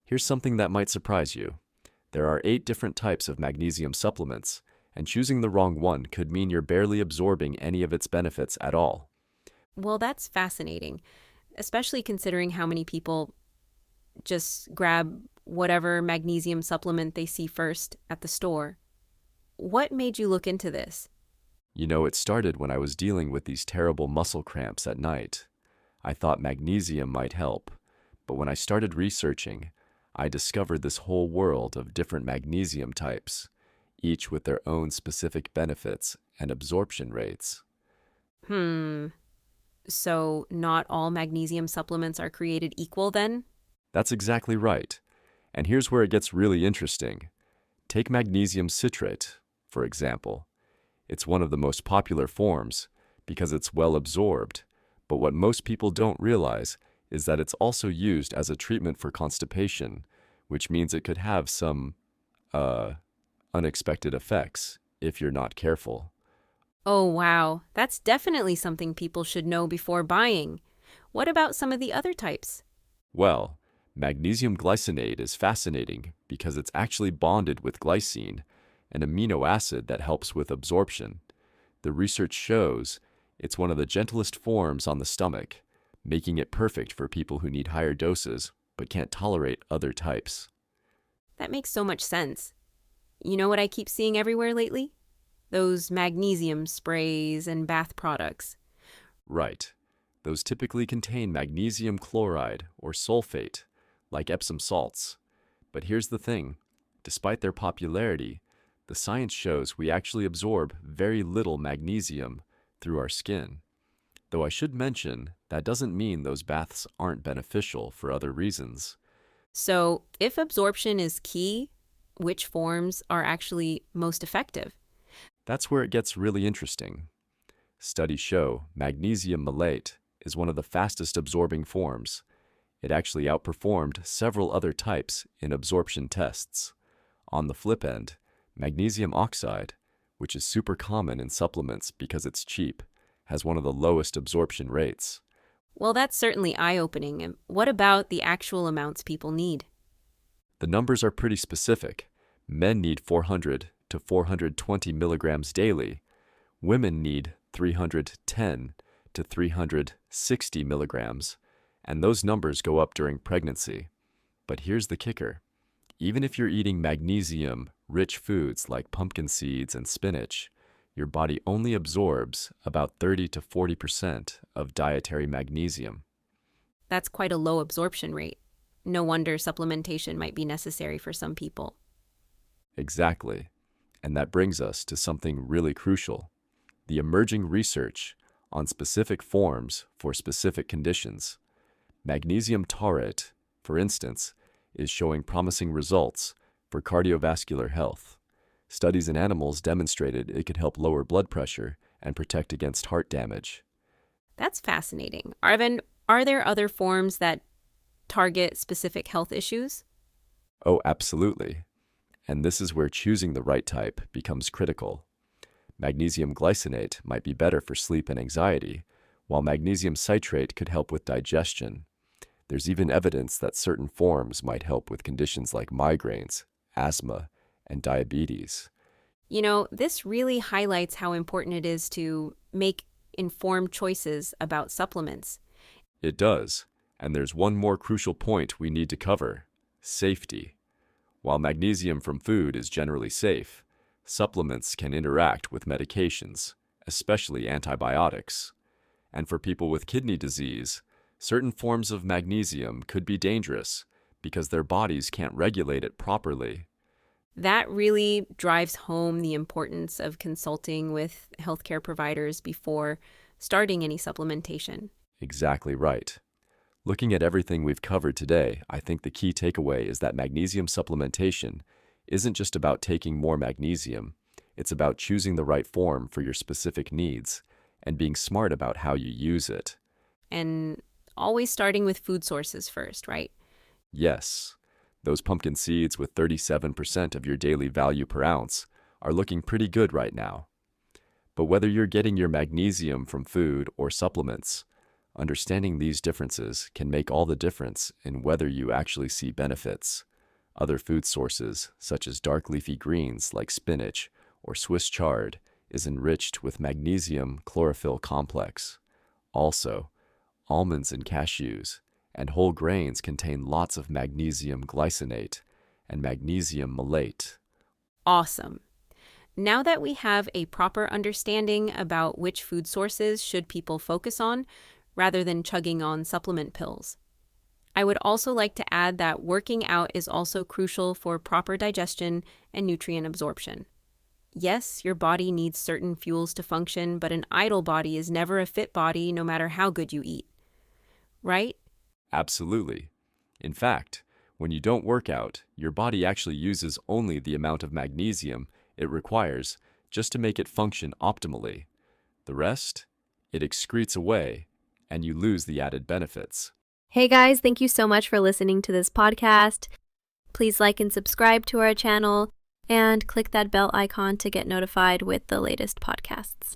Here's something that might surprise you. There are 8 different types of magnesium supplements, and choosing the wrong one could mean you're barely absorbing any of its benefits at all. Well, that's fascinating, especially considering how many people just grab whatever magnesium supplement they see first at the store. What made you look into this? You know, it started when I was dealing with these terrible muscle cramps at night. I thought magnesium might help, but when I started researching, I discovered this whole world of different magnesium types, each with their own specific benefits and absorption rates. Hmm, so not all magnesium supplements are created equal then? That's exactly right. And here's where it gets really interesting. Take magnesium citrate, for example. It's one of the most popular forms because it's well absorbed, but what most people don't realize is that it's also used as a treatment for constipation, which means it could have some, unexpected effects if you're not careful. Oh, wow. That's definitely something people should know before buying. What about some of the other types? Well, magnesium glycinate is fascinating because it's actually bonded with glycine, an amino acid that helps with absorption. The research shows it's one of the gentlest forms on the stomach, making it perfect for people who need higher doses but can't tolerate other types. That makes so much sense. You know what I keep seeing everywhere lately? Those magnesium sprays and bath products. Right. Those typically contain magnesium chloride or sulfate, like Epsom salts. But here's the thing. Despite their popularity, the science shows we actually absorb very little magnesium through our skin. Though I should mention, that doesn't mean those baths aren't beneficial for other reasons. So, if absorption is key, which forms are actually most effective? That's where it gets really interesting. Studies show magnesium malate is one of the fastest absorbing forms. It actually outperformed several other types in absorption tests. On the flip end, magnesium oxide, which is super common in supplements because it's cheap, has one of the lowest absorption rates. Well, that's certainly eye-opening. And what about the actual amounts people need? The numbers are pretty specific. Men need 400 to 420 milligrams daily. Women need 310 to 360 milligrams, and those numbers go up during pregnancy. But here's the kicker. Even if you're eating magnesium-rich foods like pumpkin seeds and spinach, your body only absorbs about 30 to 40% of dietary magnesium. That's quite a low absorption rate. No wonder supplementation might be necessary for some people. Exactly. And that brings us to something really crucial, the emerging research on specific forms for specific conditions. Magnesium taurate, for instance, is showing promising results for cardiovascular health. Studies in animals demonstrated it could help lower blood pressure and protect against heart damage. That's fascinating. Are there other forms that target specific health issues? Oh, absolutely. And this is where choosing the right type becomes critical. Magnesium glycinate might be better for sleep and anxiety, while magnesium citrate could help with digestion. There's even evidence that certain forms might help with conditions like migraines, asthma, and diabetes. You know, this really highlights how important it is to make informed choices about supplements. It does. And there's one more crucial point we need to cover: safety. While magnesium from food is generally safe, supplements can interact with medications, especially antibiotics. And for people with kidney disease, certain forms of magnesium could be dangerous because their bodies can't regulate it properly. That really drives home the importance of consulting with healthcare providers before starting any supplementation. Exactly right. Looking at everything we've covered today, I think the key takeaway is that magnesium supplementation isn't just about taking more magnesium. It's about choosing the right form for your specific needs and being smart about how you use it. And always starting with food sources first, right? Yes, those pumpkin seeds with 37% of your daily value per ounce are looking pretty good right now. But whether you're getting your magnesium from food or supplements, Understanding these differences can make all the difference in whether you actually see benefits. Other food sources, such as dark leafy greens like spinach or Swiss chard, is enriched with magnesium chlorophyll complex. Also, almonds and cashews and whole grains contain lots of magnesium glycinate and magnesium malate. Awesome. Now that we have a proper understanding about which food sources should people focus on, rather than chugging on supplement pills, I would also like to add that working out is also crucial for proper digestion and nutrient absorption. Yes, your body needs certain fuels to function, but an idle body is never a fit body no matter how good you eat. Right? Absolutely. In fact, when you don't work out, your body actually uses only the amount of magnesium it requires just to make it function optimally. The rest, it excretes away, and you lose the added benefits. Hey guys, thank you so much for listening to this podcast. Please like and subscribe to our channel and click that bell icon to get notified with the latest podcasts.